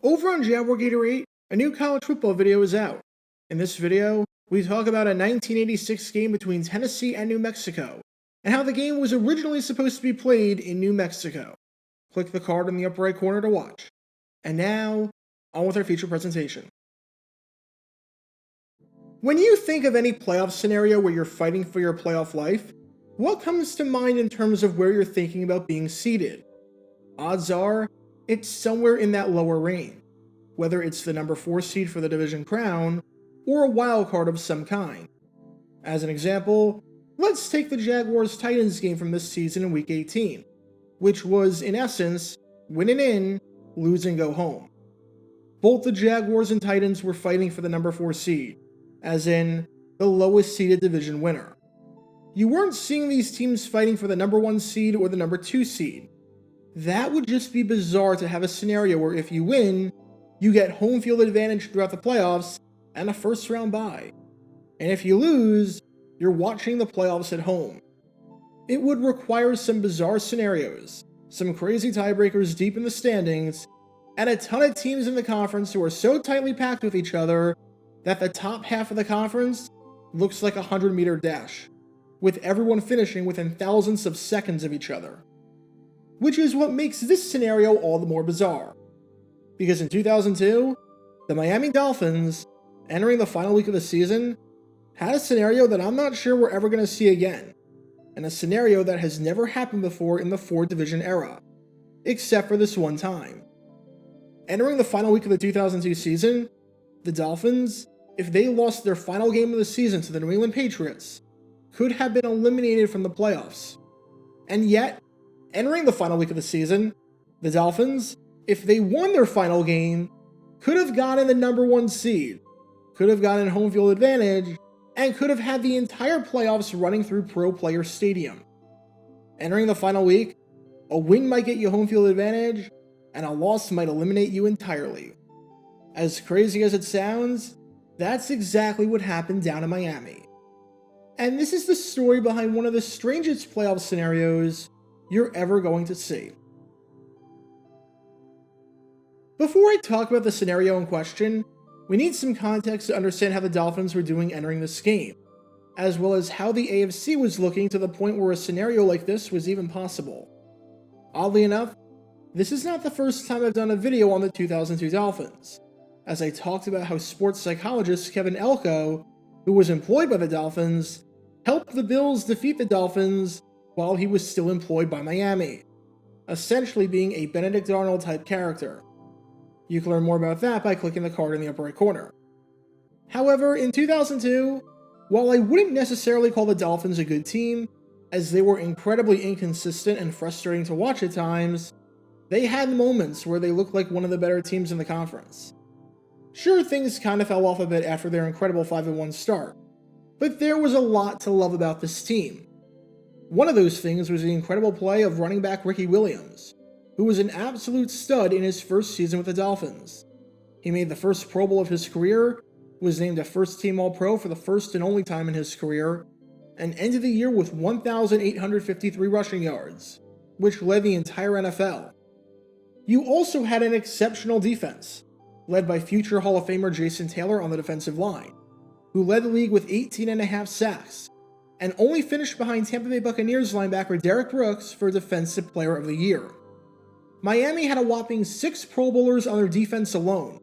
Over on Jaguar Gator 8, a new college football video is out. In this video, we talk about a 1986 game between Tennessee and New Mexico, and how the game was originally supposed to be played in New Mexico. Click the card in the upper right corner to watch. And now, on with our feature presentation. When you think of any playoff scenario where you're fighting for your playoff life, what comes to mind in terms of where you're thinking about being seeded? Odds are, it's somewhere in that lower range, whether it's the number 4 seed for the division crown, or a wild card of some kind. As an example, let's take the Jaguars-Titans game from this season in Week 18, which was, in essence, win and in, lose and go home. Both the Jaguars and Titans were fighting for the number 4 seed, as in, the lowest seeded division winner. You weren't seeing these teams fighting for the number 1 seed or the number 2 seed. That would just be bizarre to have a scenario where if you win, you get home field advantage throughout the playoffs and a first round bye. And if you lose, you're watching the playoffs at home. It would require some bizarre scenarios, some crazy tiebreakers deep in the standings, and a ton of teams in the conference who are so tightly packed with each other that the top half of the conference looks like a 100-meter dash, with everyone finishing within thousandths of seconds of each other. Which is what makes this scenario all the more bizarre. Because in 2002, the Miami Dolphins, entering the final week of the season, had a scenario that I'm not sure we're ever going to see again, and a scenario that has never happened before in the 4-division era, except for this one time. Entering the final week of the 2002 season, the Dolphins, if they lost their final game of the season to the New England Patriots, could have been eliminated from the playoffs. And yet, entering the final week of the season, the Dolphins, if they won their final game, could have gotten the number 1 seed, could have gotten home field advantage, and could have had the entire playoffs running through Pro Player Stadium. Entering the final week, a win might get you home field advantage, and a loss might eliminate you entirely. As crazy as it sounds, that's exactly what happened down in Miami. And this is the story behind one of the strangest playoff scenarios you're ever going to see. Before I talk about the scenario in question, we need some context to understand how the Dolphins were doing entering this game, as well as how the AFC was looking to the point where a scenario like this was even possible. Oddly enough, this is not the first time I've done a video on the 2002 Dolphins, as I talked about how sports psychologist Kevin Elko, who was employed by the Dolphins, helped the Bills defeat the Dolphins while he was still employed by Miami, essentially being a Benedict Arnold type character. You can learn more about that by clicking the card in the upper right corner. However, in 2002, while I wouldn't necessarily call the Dolphins a good team, as they were incredibly inconsistent and frustrating to watch at times, they had moments where they looked like one of the better teams in the conference. Sure, things kind of fell off a bit after their incredible 5-1 start, but there was a lot to love about this team. One of those things was the incredible play of running back Ricky Williams, who was an absolute stud in his first season with the Dolphins. He made the first Pro Bowl of his career, was named a first-team All-Pro for the first and only time in his career, and ended the year with 1,853 rushing yards, which led the entire NFL. You also had an exceptional defense, led by future Hall of Famer Jason Taylor on the defensive line, who led the league with 18.5 sacks, and only finished behind Tampa Bay Buccaneers linebacker Derrick Brooks for Defensive Player of the Year. Miami had a whopping 6 Pro Bowlers on their defense alone,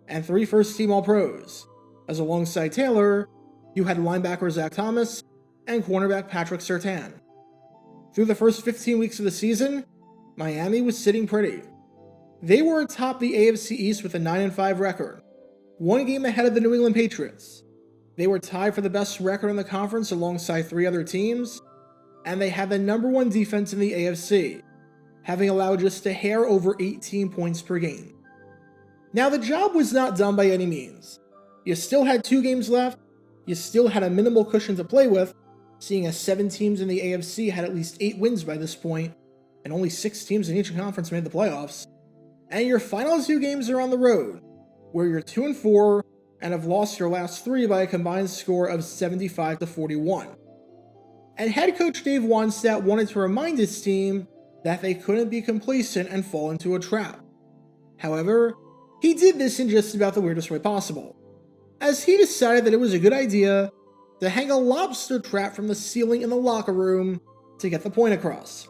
and 3 first-team All-Pros, as alongside Taylor, you had linebacker Zach Thomas and cornerback Patrick Surtain. Through the first 15 weeks of the season, Miami was sitting pretty. They were atop the AFC East with a 9-5 record, 1 game ahead of the New England Patriots. They were tied for the best record in the conference alongside 3 other teams, and they had the number 1 defense in the AFC, having allowed just a hair over 18 points per game. Now, the job was not done by any means. You still had 2 games left, you still had a minimal cushion to play with, seeing as 7 teams in the AFC had at least 8 wins by this point, and only 6 teams in each conference made the playoffs. And your final 2 games are on the road, where you're 2-4 and have lost your last 3 by a combined score of 75-41. And head coach Dave Wannstedt wanted to remind his team that they couldn't be complacent and fall into a trap. However, He did this in just about the weirdest way possible, as he decided that it was a good idea to hang a lobster trap from the ceiling in the locker room to get the point across.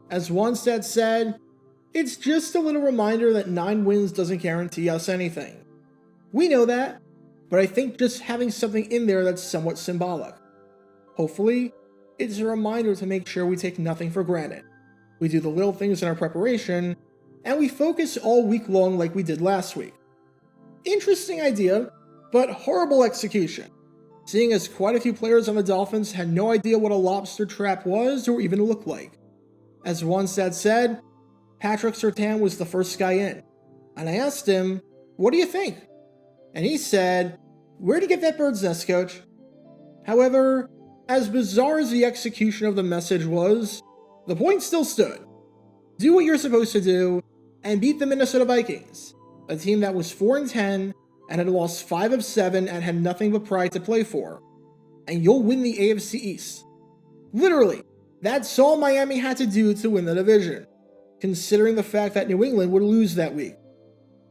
As one stat said, it's just a little reminder that 9 wins doesn't guarantee us anything. We know that, but I think just having something in there that's somewhat symbolic. Hopefully, it's a reminder to make sure we take nothing for granted. We do the little things in our preparation, and we focus all week long like we did last week. Interesting idea, but horrible execution, seeing as quite a few players on the Dolphins had no idea what a lobster trap was or even looked like. As one stat said, Patrick Surtain was the first guy in, and I asked him, "What do you think?" And he said, "Where'd you get that bird's nest, coach?" However, as bizarre as the execution of the message was, the point still stood. Do what you're supposed to do, and beat the Minnesota Vikings, a team that was 4-10 and had lost 5 of 7 and had nothing but pride to play for. And you'll win the AFC East. Literally, that's all Miami had to do to win the division, considering the fact that New England would lose that week.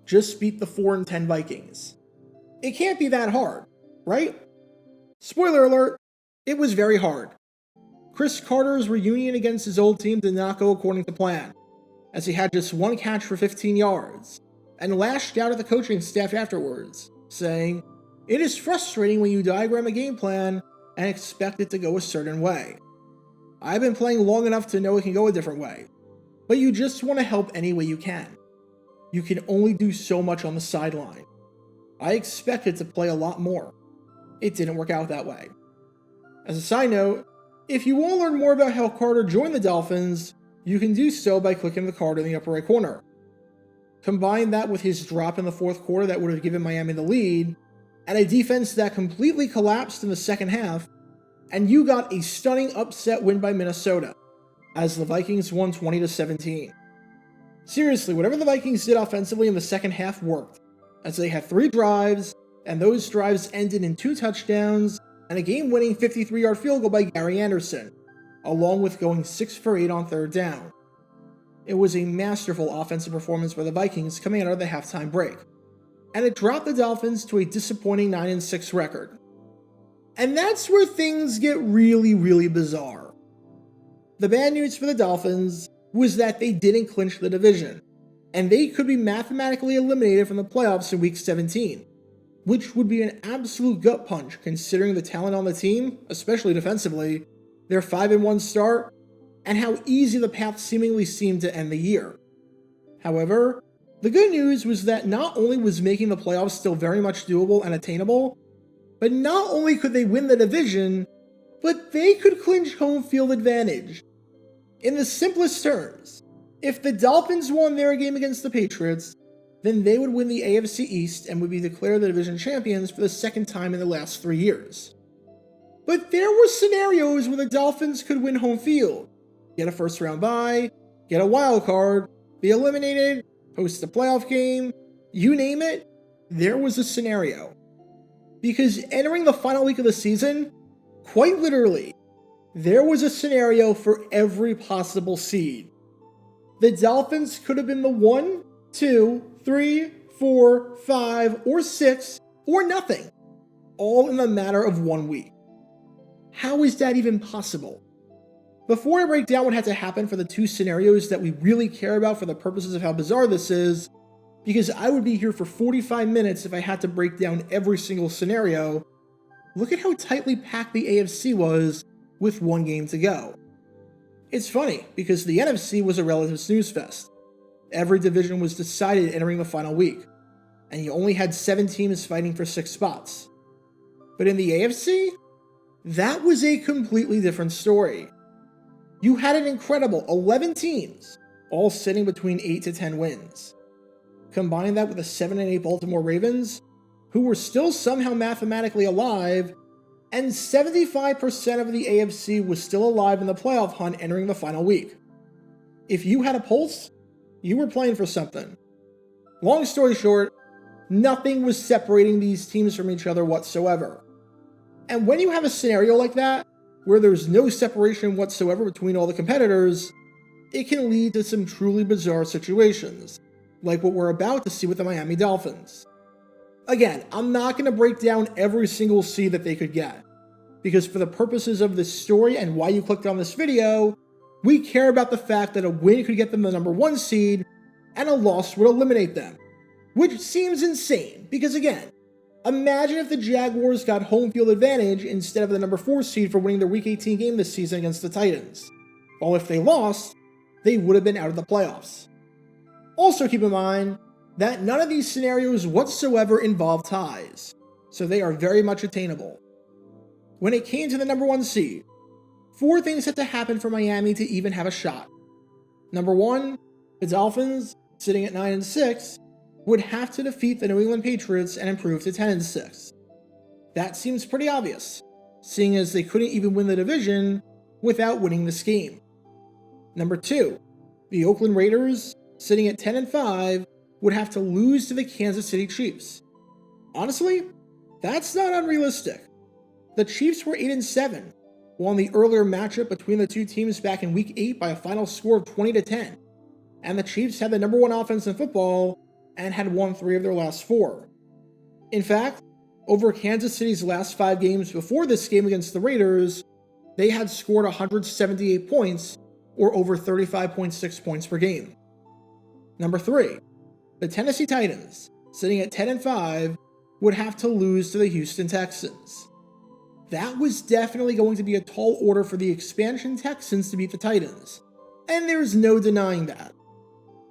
Just beat the 4-10 Vikings. It can't be that hard, right? Spoiler alert, it was very hard. Chris Carter's reunion against his old team did not go according to plan, as he had just 1 catch for 15 yards, and lashed out at the coaching staff afterwards, saying, "It is frustrating when you diagram a game plan and expect it to go a certain way. I've been playing long enough to know it can go a different way, but you just want to help any way you can. You can only do so much on the sideline. I expected to play a lot more. It didn't work out that way." As a side note, if you want to learn more about how Carter joined the Dolphins, you can do so by clicking the card in the upper right corner. Combine that with his drop in the fourth quarter that would have given Miami the lead, and a defense that completely collapsed in the second half, and you got a stunning upset win by Minnesota, as the Vikings won 20-17. Seriously, whatever the Vikings did offensively in the second half worked, as they had 3 drives, and those drives ended in 2 touchdowns and a game-winning 53-yard field goal by Gary Anderson, along with going 6 for 8 on third down. It was a masterful offensive performance by the Vikings coming out of the halftime break, and it dropped the Dolphins to a disappointing 9-6 record. And that's where things get really, really bizarre. The bad news for the Dolphins was that they didn't clinch the division, and they could be mathematically eliminated from the playoffs in Week 17, which would be an absolute gut punch considering the talent on the team, especially defensively, their 5-1 start, and how easy the path seemingly seemed to end the year. However, the good news was that not only was making the playoffs still very much doable and attainable, but not only could they win the division, but they could clinch home field advantage. In the simplest terms, if the Dolphins won their game against the Patriots, then they would win the AFC East and would be declared the division champions for the second time in the last 3 years. But there were scenarios where the Dolphins could win home field, get a first-round bye, get a wild card, be eliminated, host a playoff game, you name it, there was a scenario. Because entering the final week of the season, quite literally, there was a scenario for every possible seed. The Dolphins could have been the 1, 2, 3, 4, 5, or 6, or nothing, all in a matter of 1 week. How is that even possible? Before I break down what had to happen for the 2 scenarios that we really care about for the purposes of how bizarre this is, because I would be here for 45 minutes if I had to break down every single scenario, look at how tightly packed the AFC was with 1 game to go. It's funny, because the NFC was a relative snooze fest. Every division was decided entering the final week, and you only had 7 teams fighting for 6 spots. But in the AFC, that was a completely different story. You had an incredible 11 teams, all sitting between 8 to 10 wins. Combine that with the 7-8 Baltimore Ravens, who were still somehow mathematically alive, and 75% of the AFC was still alive in the playoff hunt entering the final week. If you had a pulse, you were playing for something. Long story short, nothing was separating these teams from each other whatsoever. And when you have a scenario like that, where there's no separation whatsoever between all the competitors, it can lead to some truly bizarre situations, like what we're about to see with the Miami Dolphins. Again, I'm not going to break down every single seed that they could get, because for the purposes of this story and why you clicked on this video, we care about the fact that a win could get them the number 1 seed and a loss would eliminate them, which seems insane because again, imagine if the Jaguars got home field advantage instead of the number 4 seed for winning their Week 18 game this season against the Titans. While if they lost, they would have been out of the playoffs. Also keep in mind that none of these scenarios whatsoever involve ties, so they are very much attainable. When it came to the number 1 seed, 4 things had to happen for Miami to even have a shot. Number 1, the Dolphins, sitting at 9-6, would have to defeat the New England Patriots and improve to 10-6. That seems pretty obvious, seeing as they couldn't even win the division without winning this game. Number 2, the Oakland Raiders, sitting at 10-5, would have to lose to the Kansas City Chiefs. Honestly, that's not unrealistic. The Chiefs were 8-7, won the earlier matchup between the two teams back in Week 8 by a final score of 20-10, and the Chiefs had the number 1 offense in football and had won 3 of their last 4. In fact, over Kansas City's last 5 games before this game against the Raiders, they had scored 178 points, or over 35.6 points per game. Number 3, the Tennessee Titans, sitting at 10-5, would have to lose to the Houston Texans. That was definitely going to be a tall order for the expansion Texans to beat the Titans, and there's no denying that.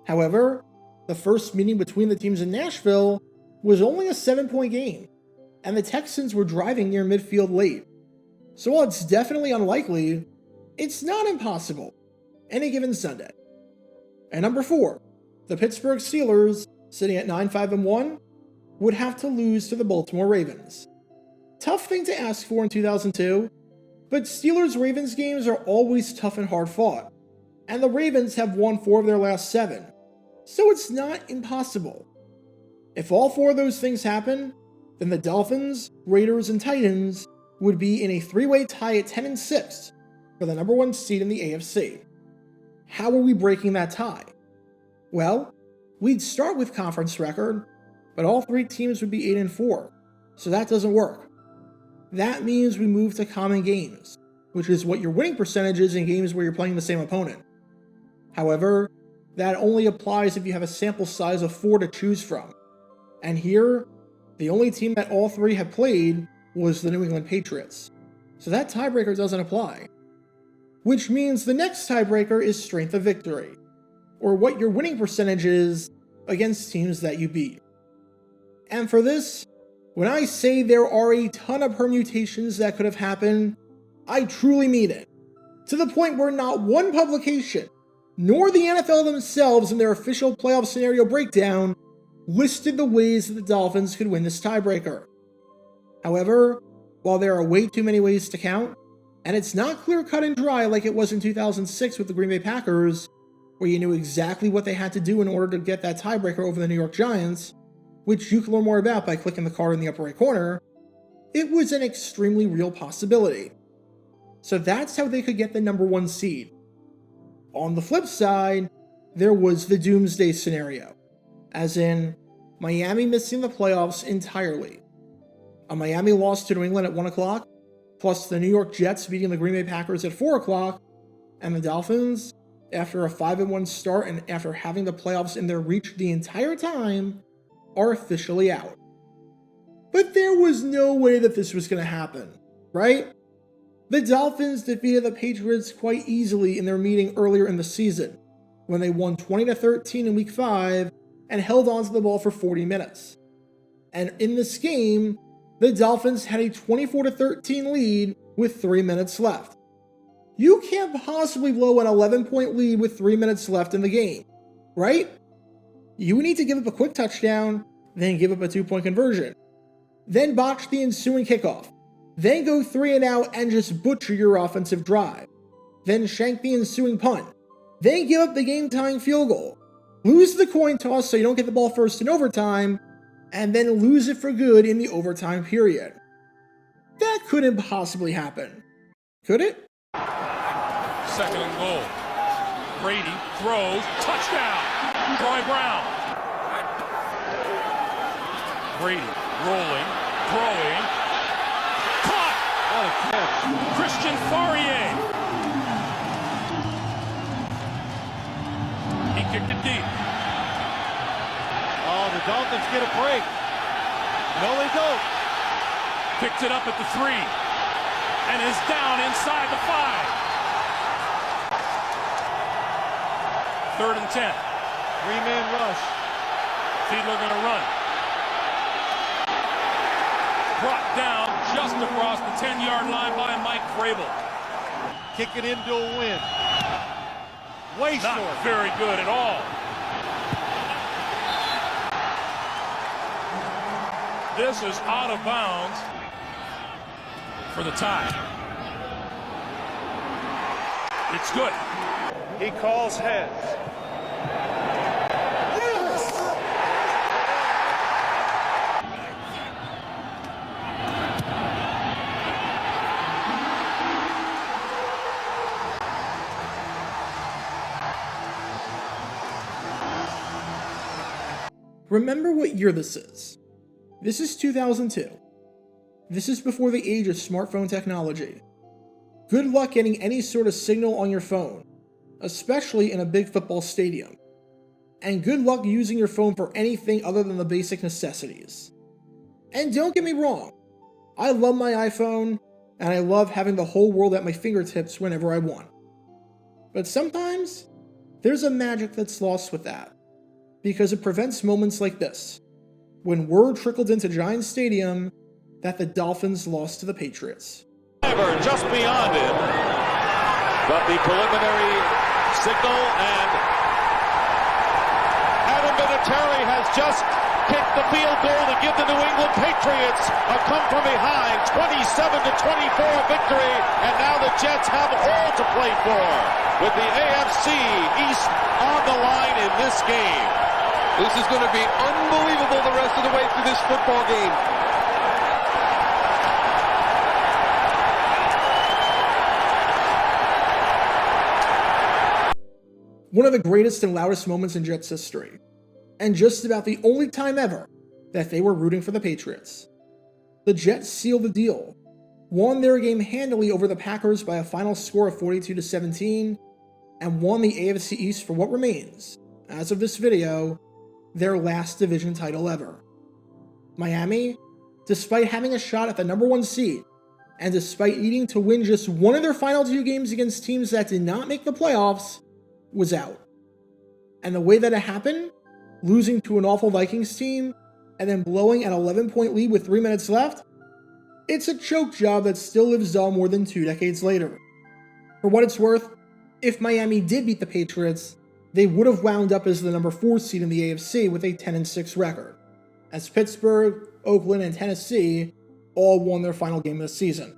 However, the first meeting between the teams in Nashville was only a 7-point game, and the Texans were driving near midfield late. So while it's definitely unlikely, it's not impossible any given Sunday. And number 4, the Pittsburgh Steelers, sitting at 9-5-1, would have to lose to the Baltimore Ravens. Tough thing to ask for in 2002, but Steelers-Ravens games are always tough and hard fought, and the Ravens have won 4 of their last 7, so it's not impossible. If all 4 of those things happen, then the Dolphins, Raiders, and Titans would be in a 3-way tie at 10-6 for the number 1 seed in the AFC. How are we breaking that tie? Well, we'd start with conference record, but all 3 teams would be 8-4, so that doesn't work. That means we move to common games, which is what your winning percentage is in games where you're playing the same opponent. However, that only applies if you have a sample size of 4 to choose from. And here, the only team that all 3 have played was the New England Patriots, so that tiebreaker doesn't apply. Which means the next tiebreaker is strength of victory, or what your winning percentage is against teams that you beat. And for this, when I say there are a ton of permutations that could have happened, I truly mean it. To the point where not one publication, nor the NFL themselves in their official playoff scenario breakdown, listed the ways that the Dolphins could win this tiebreaker. However, while there are way too many ways to count, and it's not clear cut and dry like it was in 2006 with the Green Bay Packers, where you knew exactly what they had to do in order to get that tiebreaker over the New York Giants, which you can learn more about by clicking the card in the upper right corner, it was an extremely real possibility. So that's how they could get the number 1 seed. On the flip side, there was the doomsday scenario, as in Miami missing the playoffs entirely. A Miami loss to New England at 1 o'clock, plus the New York Jets beating the Green Bay Packers at 4 o'clock, and the Dolphins, after a 5-1 start and after having the playoffs in their reach the entire time, are officially out. But there was no way that this was going to happen, right? The Dolphins defeated the Patriots quite easily in their meeting earlier in the season, when they won 20-13 in Week 5 and held onto the ball for 40 minutes. And in this game, the Dolphins had a 24-13 lead with 3 minutes left. You can't possibly blow an 11-point lead with 3 minutes left in the game, right? You need to give up a quick touchdown, then give up a 2-point conversion, then botch the ensuing kickoff, then go 3-and-out and just butcher your offensive drive, then shank the ensuing punt, then give up the game-tying field goal, lose the coin toss so you don't get the ball first in overtime, and then lose it for good in the overtime period. That couldn't possibly happen, could it? 2nd and goal. Brady throws, touchdown! Troy Brown. Brady rolling, throwing, caught! What a catch. Christian Fauria. He kicked it deep. Oh, the Dolphins get a break. No, they don't. Picked it up at the 3 and is down inside the 5. 3rd and 10. Three-man rush. Fiedler going to run. Brought down just across the 10-yard line by Mike Vrabel. Kick it into a win. Way Not short. very good at all. This is out of bounds for the tie. It's good. He calls heads. Remember what year this is. This is 2002. This is before the age of smartphone technology. Good luck getting any sort of signal on your phone, especially in a big football stadium. And good luck using your phone for anything other than the basic necessities. And don't get me wrong, I love my iPhone, and I love having the whole world at my fingertips whenever I want. But sometimes, there's a magic that's lost with that, because it prevents moments like this, when word trickled into Giants Stadium that the Dolphins lost to the Patriots. Just beyond it, but the preliminary signal, and Adam Vinatieri has just kicked the field goal to give the New England Patriots a come-from-behind 27-24 victory, and now the Jets have all to play for, with the AFC East on the line in this game. This is going to be unbelievable the rest of the way through this football game. One of the greatest and loudest moments in Jets history, and just about the only time ever that they were rooting for the Patriots. The Jets sealed the deal, won their game handily over the Packers by a final score of 42-17, and won the AFC East for what remains, as of this video, their last division title ever. Miami, despite having a shot at the #1 seed, and despite needing to win just one of their final 2 games against teams that did not make the playoffs, was out. And the way that it happened, losing to an awful Vikings team, and then blowing an 11-point lead with 3 minutes left, it's a choke job that still lives on more than 2 decades later. For what it's worth, if Miami did beat the Patriots, they would have wound up as the #4 seed in the AFC with a 10-6 record, as Pittsburgh, Oakland, and Tennessee all won their final game of the season.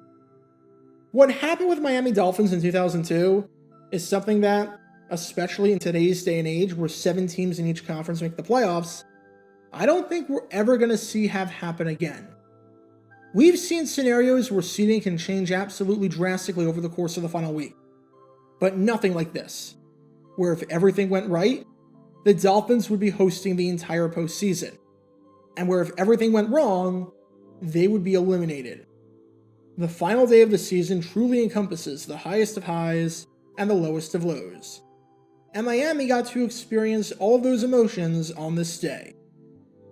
What happened with Miami Dolphins in 2002 is something that, especially in today's day and age where 7 teams in each conference make the playoffs, I don't think we're ever going to see have happen again. We've seen scenarios where seeding can change absolutely drastically over the course of the final week, but nothing like this, where if everything went right, the Dolphins would be hosting the entire postseason, and where if everything went wrong, they would be eliminated. The final day of the season truly encompasses the highest of highs and the lowest of lows. And Miami got to experience all of those emotions on this day,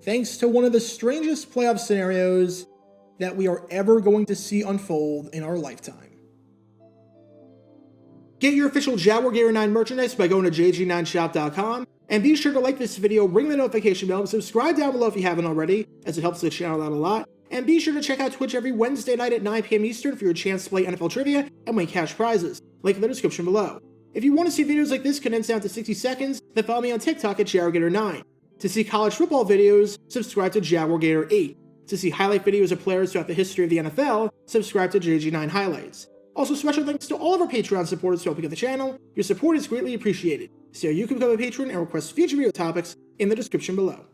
thanks to one of the strangest playoff scenarios that we are ever going to see unfold in our lifetime. Get your official Jaguar Gator 9 merchandise by going to jg9shop.com, and be sure to like this video, ring the notification bell, and subscribe down below if you haven't already, as it helps the channel out a lot. And be sure to check out Twitch every Wednesday night at 9 p.m. Eastern for your chance to play NFL Trivia and win cash prizes. Link in the description below. If you want to see videos like this condensed down to 60 seconds, then follow me on TikTok at JaguarGator9. To see college football videos, subscribe to JaguarGator8. To see highlight videos of players throughout the history of the NFL, subscribe to JG9 Highlights. Also, special thanks to all of our Patreon supporters for helping out the channel. Your support is greatly appreciated. So you can become a patron and request future video topics in the description below.